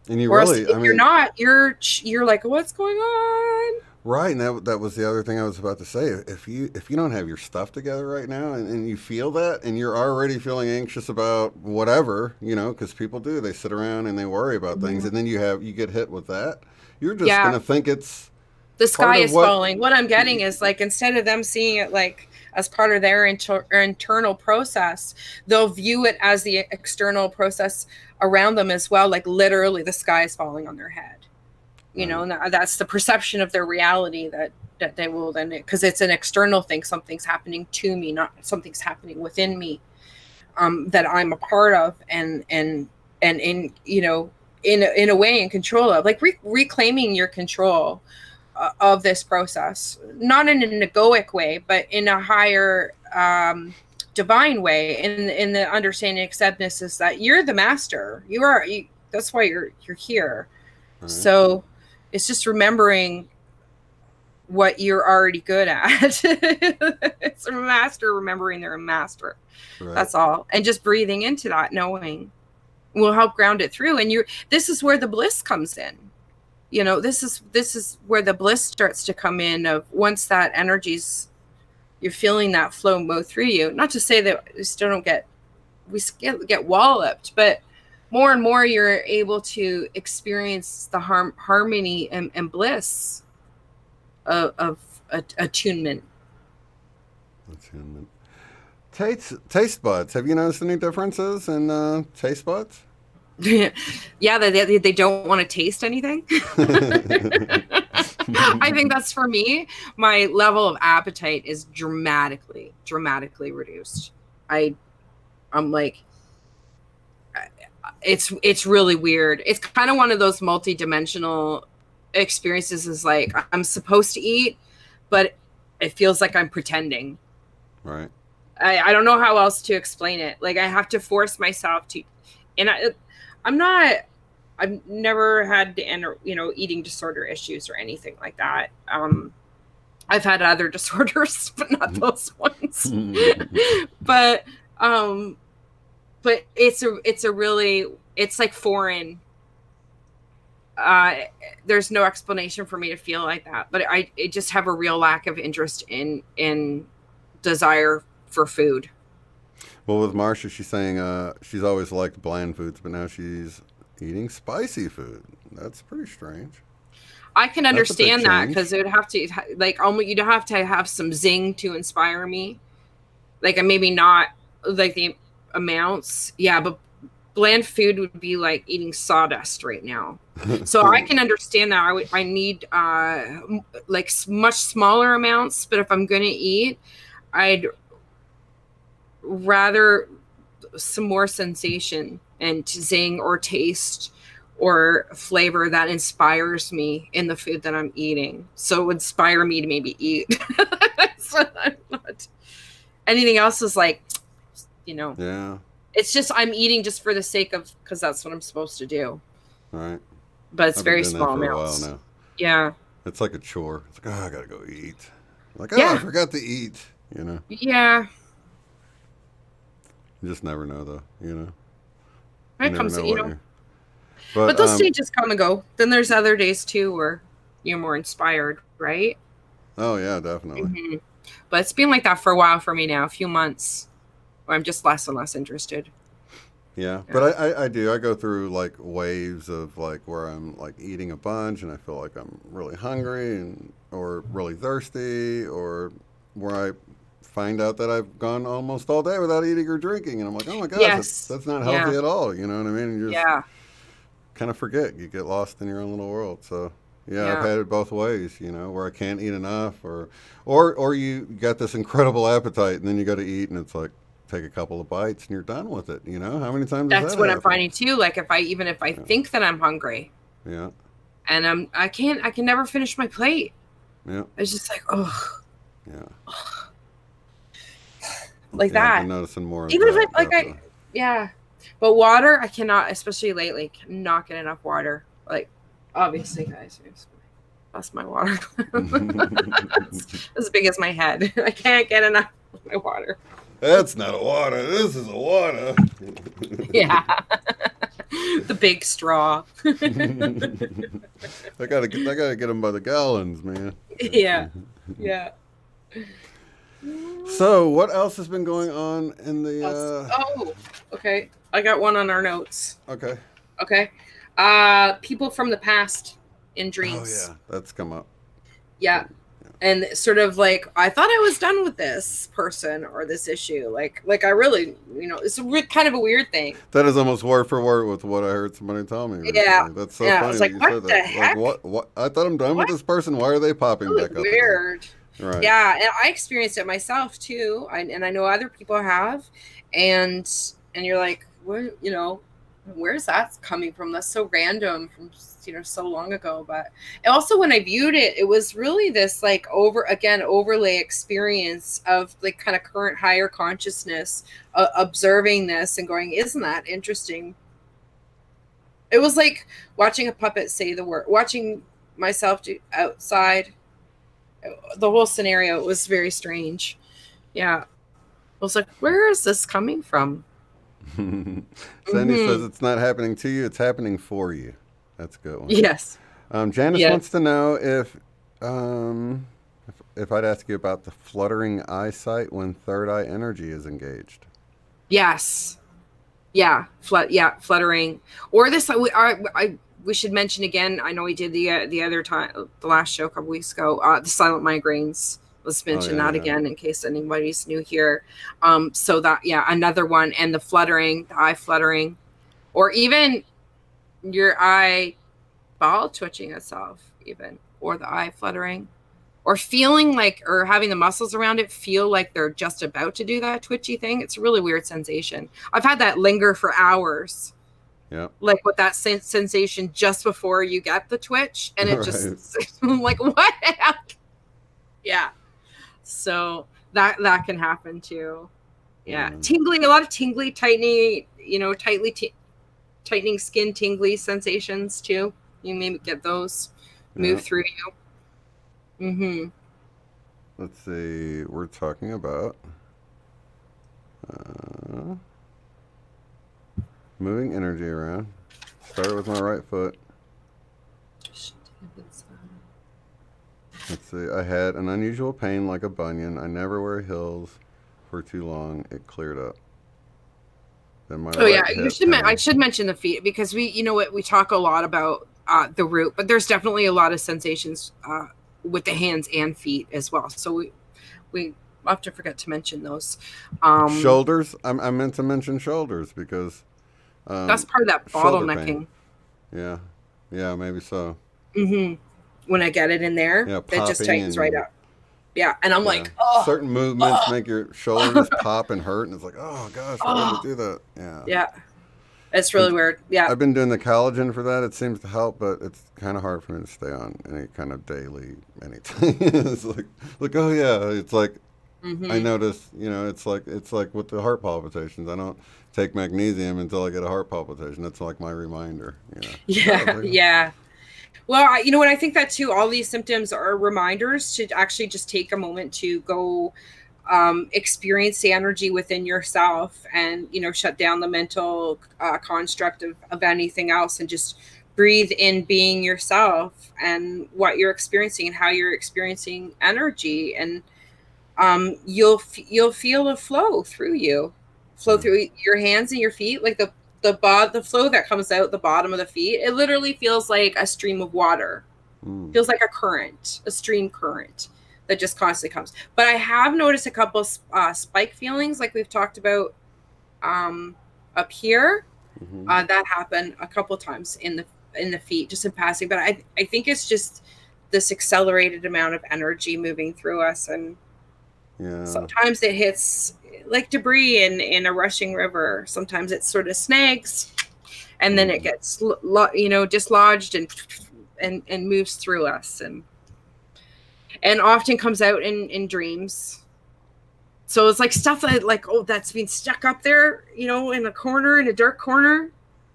And you or else really, if I you're mean, not, you're like, what's going on? right, and that was the other thing I was about to say. If you don't have your stuff together right now, and you feel that, and you're already feeling anxious about whatever, because people do, they sit around and they worry about things, Mhm. and then you get hit with that, you're just Yeah, gonna think it's the part sky of is what. falling. What I'm getting is, like, instead of them seeing it like as part of their internal process, they'll view it as the external process around them as well. Like, literally, the sky is falling on their head. Right. And that's the perception of their reality that they will then, because it's an external thing. Something's happening to me, not something's happening within me, that I'm a part of, and in in a way in control of, like reclaiming your control of this process, not in an egoic way, but in a higher, divine way, in the understanding acceptance is that you're the master. That's why you're here. Right. So it's just remembering what you're already good at. It's a master remembering they're a master. Right. That's all. And just breathing into that, knowing will help ground it through. And this is where the bliss comes in. You know, this is where the bliss starts to come in, of once that energy's, you're feeling that flow move through you. Not to say that we still get walloped, but more and more you're able to experience the harmony and bliss of attunement. Attunement. Taste buds. Have you noticed any differences in taste buds? Yeah, they don't want to taste anything. I think that's, for me, my level of appetite is dramatically reduced. I'm like, it's really weird. It's kind of one of those multi-dimensional experiences. Is like, I'm supposed to eat, but it feels like I'm pretending. Right. I don't know how else to explain it. Like, I have to force myself to, and I've never had, eating disorder issues or anything like that. I've had other disorders, but not those ones. But it's like foreign. There's no explanation for me to feel like that, but I just have a real lack of interest in desire for food. Well, with Marsha, she's saying she's always liked bland foods, but now she's eating spicy food. That's pretty strange. I can understand that, because it would have to, like, you'd have to have some zing to inspire me. Like, maybe not like the amounts. Yeah, but bland food would be like eating sawdust right now. So I can understand that. I need like much smaller amounts, but if I'm going to eat, I'd rather some more sensation and zing or taste or flavor that inspires me in the food that I'm eating. So it would inspire me to maybe eat. So I'm not, anything else is like, Yeah. It's just, I'm eating just for the sake of, because that's what I'm supposed to do. Right. But it's very small amounts. Now. Yeah. It's like a chore. It's like, I gotta go eat. Like, I forgot to eat. Yeah. You just never know, though. It comes, But those stages come and go. Then there's other days too where you're more inspired, right? Oh yeah, definitely. Mm-hmm. But it's been like that for a while for me now, a few months, where I'm just less and less interested. Yeah, but I do. I go through like waves of like where I'm like eating a bunch and I feel like I'm really hungry or really thirsty, or where I find out that I've gone almost all day without eating or drinking, and I'm like, oh my gosh, that's not healthy at all. You know what I mean? You just kind of forget. You get lost in your own little world. So I've had it both ways. Where I can't eat enough, or you got this incredible appetite and then you got to eat, and it's like, take a couple of bites and you're done with it. How many times? That's what I'm finding too. Like, if I think that I'm hungry, and I can never finish my plate. Yeah, it's just like, oh, like that. I've been noticing more. Even if but water, I cannot, especially lately, cannot get enough water. Like, obviously, guys, that's my water. It's as big as my head. I can't get enough of my water. That's not a water. This is a water. Yeah. The big straw. I gotta get them by the gallons, man. Yeah. Yeah. So, what else has been going on in the? Okay. I got one on our notes. Okay. People from the past in dreams. Oh yeah, that's come up. Yeah. And sort of like, I thought I was done with this person or this issue. Like I really, it's kind of a weird thing. That is almost word for word with what I heard somebody tell me. Recently. Yeah. That's so funny. I was like, that what you said the that. heck? Like, what? I thought I'm done with this person. Why are they popping back up? Weird. Again? Right. Yeah. And I experienced it myself too. And I know other people have. And you're like, what, where's that coming from? That's so random from, so long ago. But also when I viewed it, it was really this like overlay experience of like kind of current higher consciousness, observing this and going, isn't that interesting? It was like watching a puppet say the word, watching myself do outside The whole scenario was very strange. Yeah. I was like, where is this coming from? Sandy says Mm-hmm. it's not happening to you; it's happening for you. That's a good one. Yes. Janice wants Yes. to know um, if I'd ask you about the fluttering eyesight when third eye energy is engaged. Yes. Yeah. Yeah. Fluttering. Or this. We should mention again. I know we did the other time, the last show a couple weeks ago. The silent migraines. Let's Oh mention yeah, that yeah. again in case anybody's new here. So that, yeah, another one, and the fluttering, the eye fluttering, or even your eye ball twitching itself, even, or the eye fluttering, or feeling like, or having the muscles around it feel like they're just about to do that twitchy thing. It's a really weird sensation. I've had that linger for hours, Yep. like with that sensation just before you get the twitch, and it Right. just, I'm like, what the heck? Yeah. So that can happen too. Yeah, Yeah. tingling, a lot of tingly, tightening, tightening skin, tingly sensations too. You maybe get those move Yeah. through you. Mm-hmm. Let's see. We're talking about uh, moving energy around. Started with my right foot. Let's see. I had an unusual pain like a bunion. I never wear heels for too long. It cleared up. Then my Oh yeah, right you hip should. I pain. should mention the feet because you know what, we talk a lot about the root, but there's definitely a lot of sensations with the hands and feet as well. So we often forget to mention those. Um, Shoulders. I meant to mention shoulders because that's um, part of that shoulder pain. bottlenecking. Yeah. Yeah, maybe so. Mm-hmm. When I get it in there, Yeah, it just popping tightens right and up. Yeah, and I'm yeah. like, oh, Certain movements oh, make your shoulder just pop and hurt, and it's like, oh gosh, why would oh, it do that? Yeah. yeah. It's really I've, weird. Yeah. I've been doing the collagen for that. It seems to help, but it's kind of hard for me to stay on any kind of daily anything. It's like, oh yeah, it's like I Mm-hmm. notice, it's like with the heart palpitations. I don't take magnesium until I get a heart palpitation. That's like my reminder. Oh, Yeah, take yeah. Well, you know what? I think that too. All these symptoms are reminders to actually just take a moment to go experience the energy within yourself, and shut down the mental construct of anything else, and just breathe in being yourself and what you're experiencing and how you're experiencing energy, and you'll feel a flow through you, flow yeah. through your hands and your feet, like the flow that comes out the bottom of the feet. It literally feels like a stream of water, Mm. feels like a current, a stream current that just constantly comes. But I have noticed a couple spike feelings, like we've talked about um, up here. Hmm. That happened a couple times in the feet, just in passing. But I think it's just this accelerated amount of energy moving through us, and Yeah. sometimes it hits like debris in a rushing river. Sometimes it sort of snags, and then it Mm. gets dislodged and moves through us, and often comes out in dreams. So it's like stuff that, like, oh, that's been stuck up there, in a corner, in a dark corner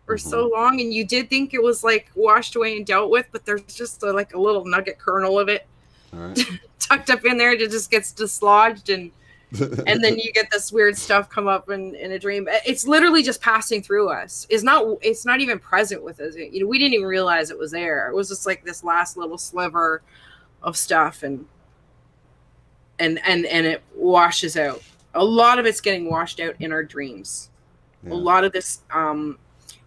for Hmm. so long, and you did think it was like washed away and dealt with, but there's just like a little nugget kernel of it All right. tucked up in there. It just gets dislodged, and then you get this weird stuff come up in a dream. It's literally just passing through us. It's not even present with us. We didn't even realize it was there. It was just like this last little sliver of stuff, and it washes out. A lot of it's getting washed out in our dreams. A Yeah. lot of this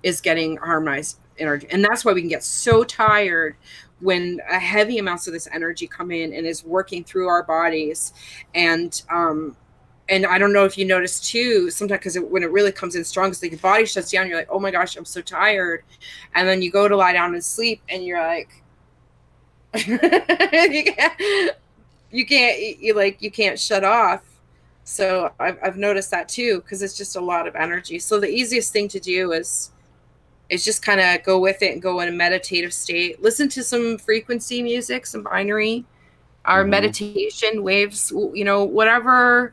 is getting harmonized in our, and that's why we can get so tired when heavy amounts of this energy come in and is working through our bodies. And I don't know if you notice too, sometimes, because when it really comes in strong, it's like your body shuts down. You're like, oh my gosh, I'm so tired. And then you go to lie down and sleep, and you're like, you can't, you can't shut off. So I've noticed that too, because it's just a lot of energy. So the easiest thing to do is just kind of go with it and go in a meditative state. Listen to some frequency music, some binary, our Hmm. meditation waves, whatever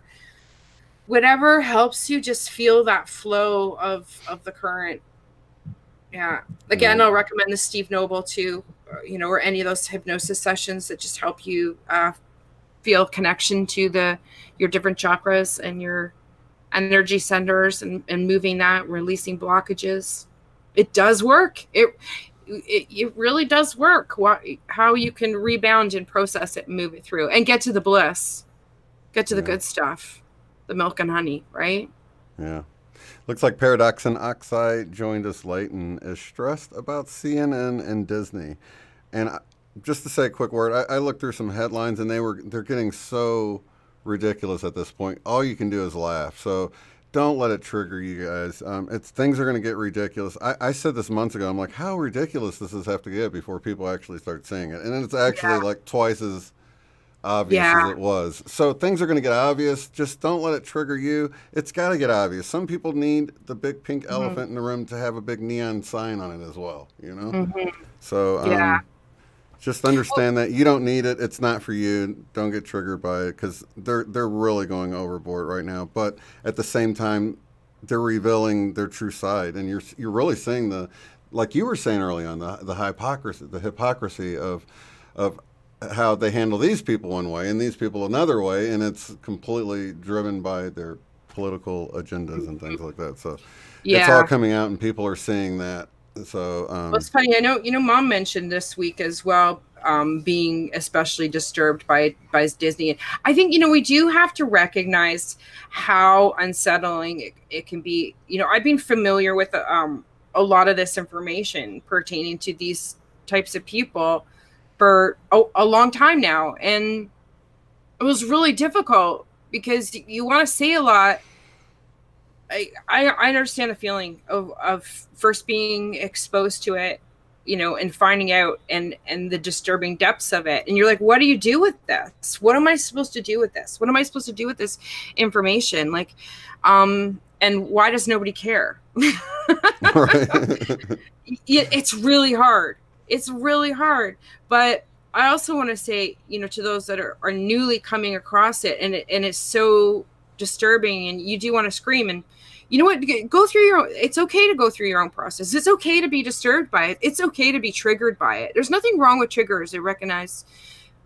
helps you just feel that flow of the current. Yeah. Again, Yeah. I'll recommend the Steve Noble too, or any of those hypnosis sessions that just help you feel connection to your different chakras and your energy centers, and moving that, releasing blockages. It does work. It really does work. How you can rebound and process it and move it through and get to the bliss, get to the Yeah. good stuff, the milk and honey, right? Yeah. Looks like Paradox and Oxide joined us late and is stressed about CNN and Disney. And just to say a quick word, I looked through some headlines and they're getting so ridiculous at this point. All you can do is laugh. So don't let it trigger you guys. It's things are going to get ridiculous. I said this months ago. I'm like, how ridiculous does this have to get before people actually start seeing it? And then it's actually Yeah. like twice as obvious as Yeah. it was. So things are going to get obvious. Just don't let it trigger you. It's got to get obvious. Some people need the big pink Mm-hmm. elephant in the room to have a big neon sign on it as well. You know. Mm-hmm. So Yeah. just understand that you don't need it. It's not for you. Don't get triggered by it because they're really going overboard right now. But at the same time, they're revealing their true side, and you're really seeing the, like you were saying early on, the hypocrisy of how they handle these people one way and these people another way, and it's completely driven by their political agendas and things like that. So it's all Yeah. coming out, and people are seeing that. So Well, it's funny. I know, Mom mentioned this week as well, being especially disturbed by Disney. And I think, we do have to recognize how unsettling it can be. I've been familiar with a lot of this information pertaining to these types of people for a long time now, and it was really difficult because you want to say a lot. I understand the feeling of first being exposed to it, and finding out and the disturbing depths of it. And you're like, what do you do with this? What am I supposed to do with this? What am I supposed to do with this information? Like, and why does nobody care? right. It's really hard. It's really hard. But I also want to say, to those that are newly coming across it, and it's so disturbing, and you do want to scream, and you know what, go through your own. It's okay to go through your own process. It's okay to be disturbed by it. It's okay to be triggered by it. There's nothing wrong with triggers. They recognize,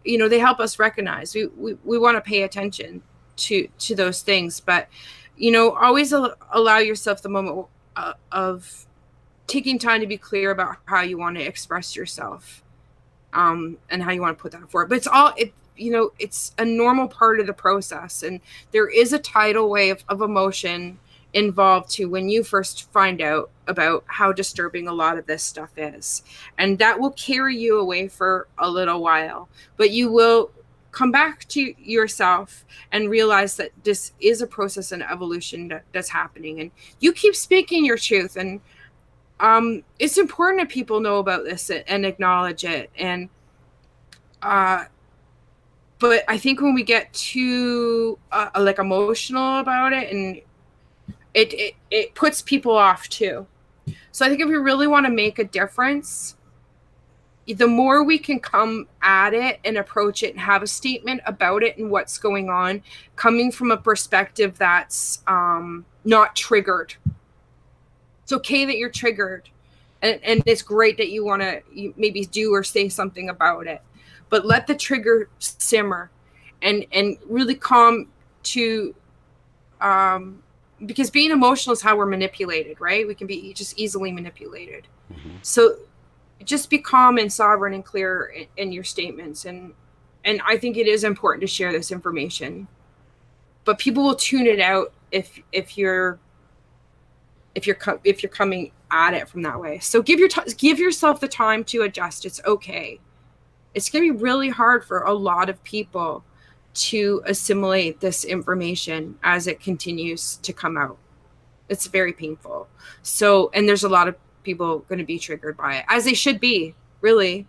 they help us recognize. We want to pay attention to those things, but always allow yourself the moment of taking time to be clear about how you want to express yourself, and how you want to put that forward. But it's a normal part of the process, and there is a tidal wave of emotion involved too when you first find out about how disturbing a lot of this stuff is, and that will carry you away for a little while, but you will come back to yourself and realize that this is a process and evolution that's happening, and you keep speaking your truth. And it's important that people know about this and acknowledge it. And but I think when we get too like emotional about it, and it puts people off too. So I think if we really want to make a difference, the more we can come at it and approach it and have a statement about it and what's going on, coming from a perspective that's not triggered. It's okay that you're triggered, and it's great that you want to maybe do or say something about it, but let the trigger simmer and really calm to, because being emotional is how we're manipulated, right? We can be just easily manipulated. Mm-hmm. So just be calm and sovereign and clear in your statements. And I think it is important to share this information, but people will tune it out if you're coming at it from that way. So give yourself the time to adjust. It's okay. It's going to be really hard for a lot of people to assimilate this information as it continues to come out. It's very painful. So, and there's a lot of people going to be triggered by it, as they should be, really.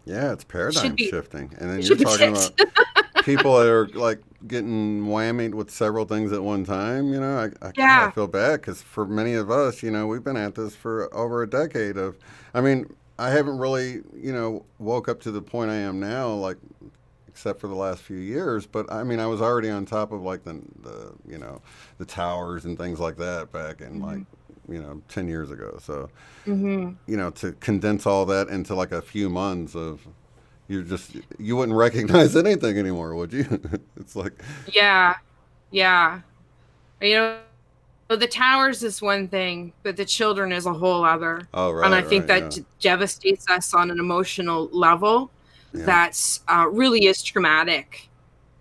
Yeah, it's paradigm shifting. And then It you're should be talking fixed. about people that are like getting whammied with several things at one time. I Yeah. I feel bad because for many of us, we've been at this for over a decade I haven't really, woke up to the point I am now, like, except for the last few years. But I was already on top of like the towers and things like that back in like 10 years ago. So to condense all that into like a few months of You wouldn't recognize anything anymore, would you? It's like, Yeah, yeah. You know, the towers is one thing, but the children is a whole other. oh, And right, I think right, that yeah, devastates us on an emotional level. yeah, That's really is traumatic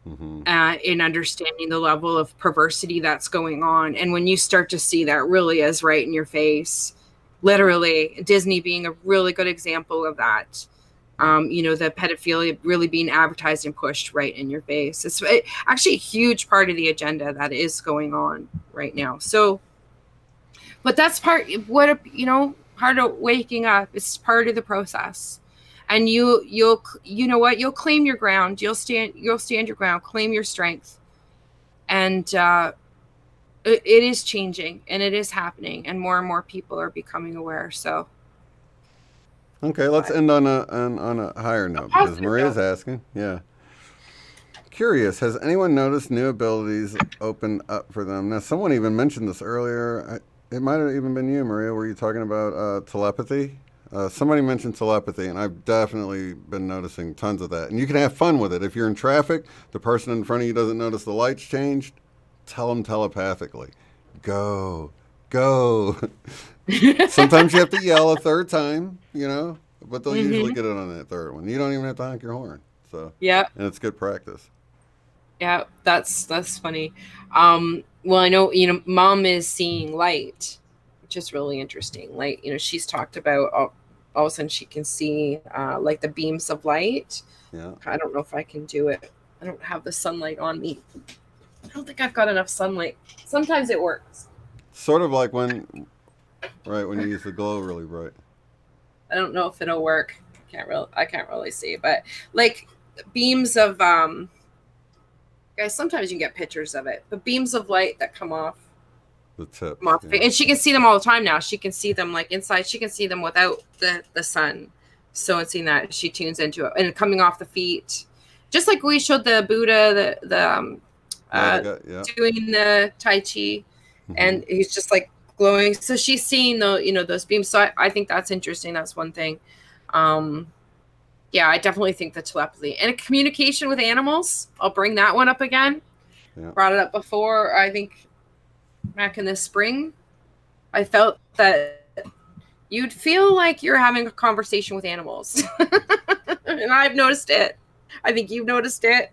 hmm, in understanding the level of perversity that's going on. And when you start to see that really is right in your face, literally, Disney being a really good example of that. yeah. The pedophilia really being advertised and pushed right in your face. It's actually a huge part of the agenda that is going on right now. So, but that's part of waking up. It's part of the process, and you know what, you'll claim your ground. You'll stand your ground, claim your strength, and it is changing and it is happening, and more people are becoming aware. So, Okay, let's but end on a higher a note because positive Maria's note. asking. Yeah, curious. Has anyone noticed new abilities open up for them? Now, someone even mentioned this earlier. It might have even been you, Maria. Were you talking about telepathy? Somebody mentioned telepathy, and I've definitely been noticing tons of that. And you can have fun with it. If you're in traffic, the person in front of you doesn't notice the lights changed, tell them telepathically, go, go. Sometimes you have to yell a third time, but they'll usually Hmm. get it on that third one. You don't even have to honk your horn. So, Yeah. and it's good practice. Yeah, that's funny. Well, I know, mom is seeing light, which is really interesting. Like, she's talked about all of a sudden she can see like the beams of light. Yeah. I don't know if I can do it. I don't have the sunlight on me. I don't think I've got enough sunlight. Sometimes it works. Sort of like when you use the glow really bright. I don't know if it'll work. I can't really see, but like beams of guys, sometimes you can get pictures of it. But beams of light that The tips. come off, Yeah. and she can see them all the time now. She can see them like inside. She can see them without the sun. So it's seeing that she tunes into it and coming off the feet, just like we showed the Buddha, Yeah, the uh, guy. Yeah. doing the Tai Chi, Hmm. and he's just like glowing. So she's seeing those beams. So I think that's interesting. That's one thing. Um, yeah, I definitely think the telepathy and communication with animals. I'll bring that one up again. Yeah. Brought it up before. I think back in the spring, I felt that you'd feel like you're having a conversation with animals. And I've noticed it. I think you've noticed it,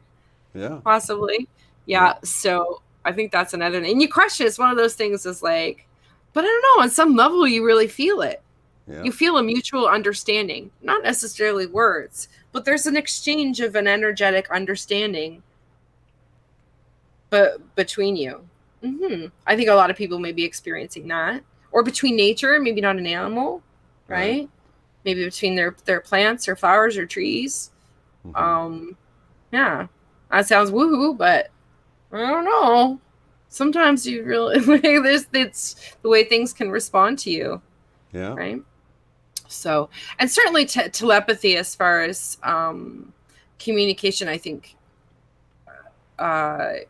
Yeah. possibly. Yeah. Yeah. So I think that's another thing. And you question it's one of those things is like, but I don't know, on some level, you really feel it. Yeah. You feel a mutual understanding, not necessarily words, but there's an exchange of an energetic understanding but between you. I think a lot of people may be experiencing that, or between nature, maybe not an animal, Right. right? Maybe between their plants or flowers or trees. Hmm. Um, yeah, that sounds woohoo, but I don't know. Sometimes you really like this. It's the way things can respond to you, Yeah. right? So, and certainly telepathy as far as communication, I think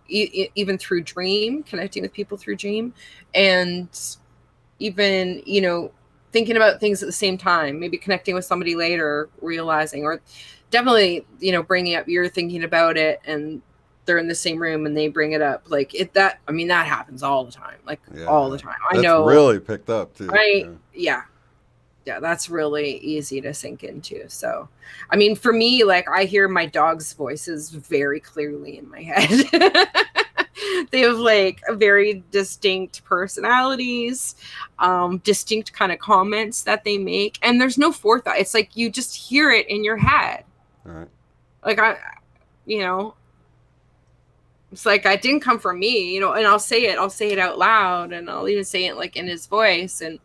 even through dream, connecting with people through dream, and even thinking about things at the same time, maybe connecting with somebody later, realizing, or definitely bringing up, you're thinking about it and they're in the same room and they bring it up, like it that I mean that happens all the time, like Yeah. all Yeah. the time. I That's know, really picked up too. right? Yeah. Yeah, yeah, that's really easy to sink into. So, I mean, for me, like I hear my dog's voices very clearly in my head. They have like very distinct personalities, distinct kind of comments that they make, and there's no forethought. It's like you just hear it in your head. All right. Like you know, it's like I didn't come from me, and I'll say it out loud, and I'll even say it like in his voice, and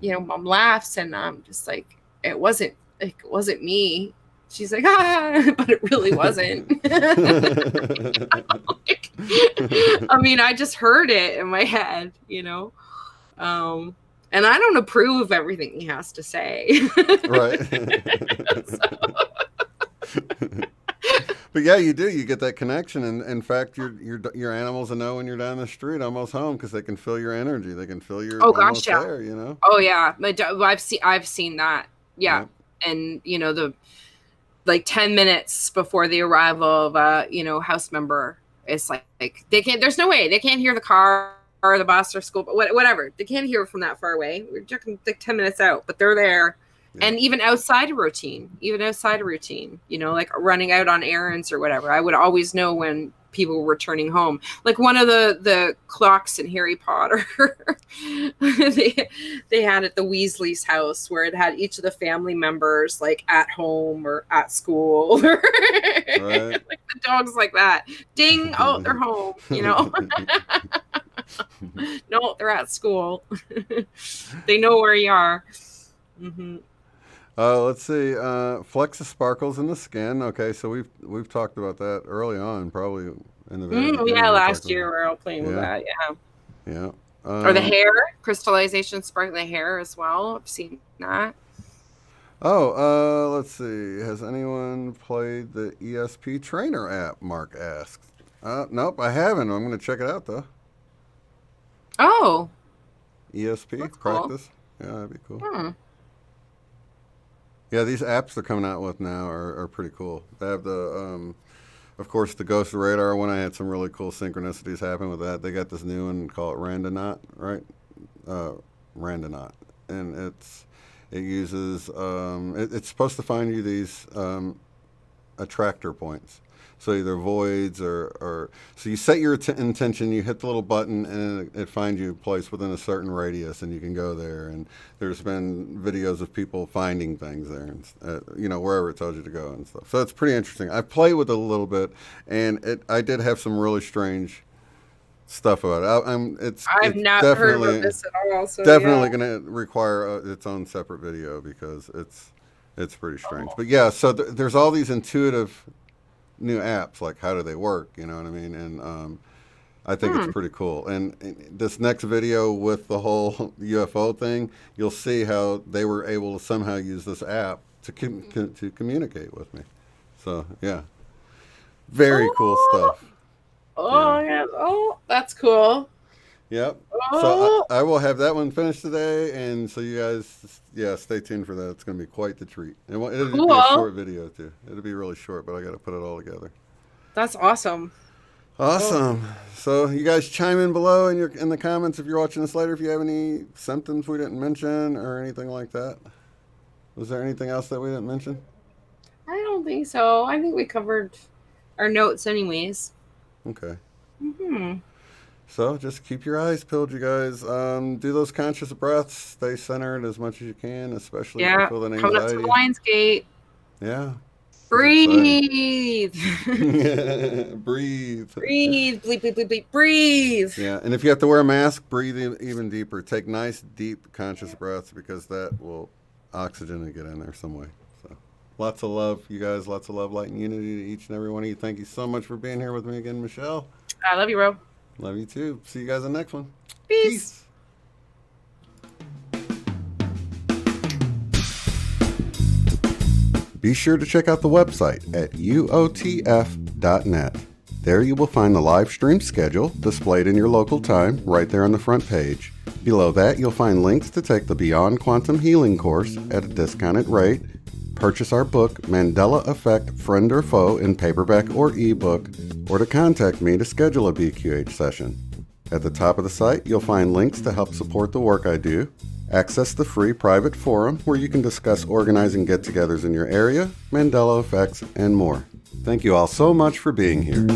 mom laughs, and I'm just like, it wasn't me. She's like, but it really wasn't. Like, I mean, I just heard it in my head. Um, and I don't approve of everything he has to say. Right. But yeah, you do. You get that connection, and in fact, your animals will know when you're down the street, almost home, because they can feel your energy. They can feel you're Oh gosh, almost yeah. there. Oh yeah, I've seen that. Yeah, Yeah. and like 10 minutes before the arrival of a, house member. It's like they can't, there's no way they can't hear the car or the bus or school, but whatever. They can't hear from that far away. We're checking like 10 minutes out, but they're there. Yeah. And even outside a routine, like running out on errands or whatever, I would always know when people were returning home. Like one of the clocks in Harry Potter, they had at the Weasley's house where it had each of the family members like at home or at school. Right. Like the dogs like that. Ding, oh, they're home, No, they're at school. They know where you are. Mm-hmm. Let's see. Flex the sparkles in the skin. Okay, so we've talked about that early on, probably in the very beginning. Yeah, last year we were all playing with that. Yeah. Or the hair, crystallization, sparkling the hair as well. I've seen that. Let's see. Has anyone played the ESP Trainer app? Mark asks. Nope, I haven't. I'm going to check it out though. Oh. ESP That's practice. Cool. Yeah, that'd be cool. Yeah, these apps they're coming out with now are pretty cool. They have the, of course, the Ghost Radar one. I had some really cool synchronicities happen with that. They got this new one called Randonaut, right? Randonaut, and it uses it's supposed to find you these attractor points. So either voids or so you set your intention, you hit the little button, and it finds you a place within a certain radius, and you can go there. And there's been videos of people finding things there, and wherever it tells you to go and stuff. So it's pretty interesting. I played with it a little bit, and I did have some really strange stuff about it. I've not heard about this at all. So definitely going to require its own separate video because it's pretty strange. But yeah, so there's all these intuitive new apps, like how do they work, you know what I mean? And I think it's pretty cool. And this next video with the whole UFO thing, you'll see how they were able to somehow use this app to communicate with me. So yeah, very cool stuff. Yeah. Oh, that's cool. Yep. So I will have that one finished today, and so you guys, stay tuned for that. It's going to be quite the treat. And it'll be a short video too. It'll be really short, but I got to put it all together. That's awesome. Awesome. So you guys chime in below in the comments if you're watching this later if you have any symptoms we didn't mention or anything like that. Was there anything else that we didn't mention? I don't think so. I think we covered our notes anyways. Okay. So just keep your eyes peeled, you guys. Do those conscious breaths. Stay centered as much as you can, especially if you feel that anxiety. Coming up to the Lions Gate. Yeah. Breathe. Breathe. Breathe. Bleep, bleep, bleep, bleep. Breathe. Yeah, and if you have to wear a mask, breathe even deeper. Take nice, deep, conscious breaths because that will oxygen and get in there some way. So lots of love, you guys. Lots of love, light, and unity to each and every one of you. Thank you so much for being here with me again, Michelle. I love you, bro. Love you too. See you guys in the next one. Peace. Be sure to check out the website at uotf.net. There you will find the live stream schedule displayed in your local time right there on the front page. Below that, you'll find links to take the Beyond Quantum Healing course at a discounted rate, purchase our book, Mandela Effect, Friend or Foe, in paperback or ebook, or to contact me to schedule a BQH session. At the top of the site, you'll find links to help support the work I do, access the free private forum where you can discuss organizing get-togethers in your area, Mandela effects, and more. Thank you all so much for being here.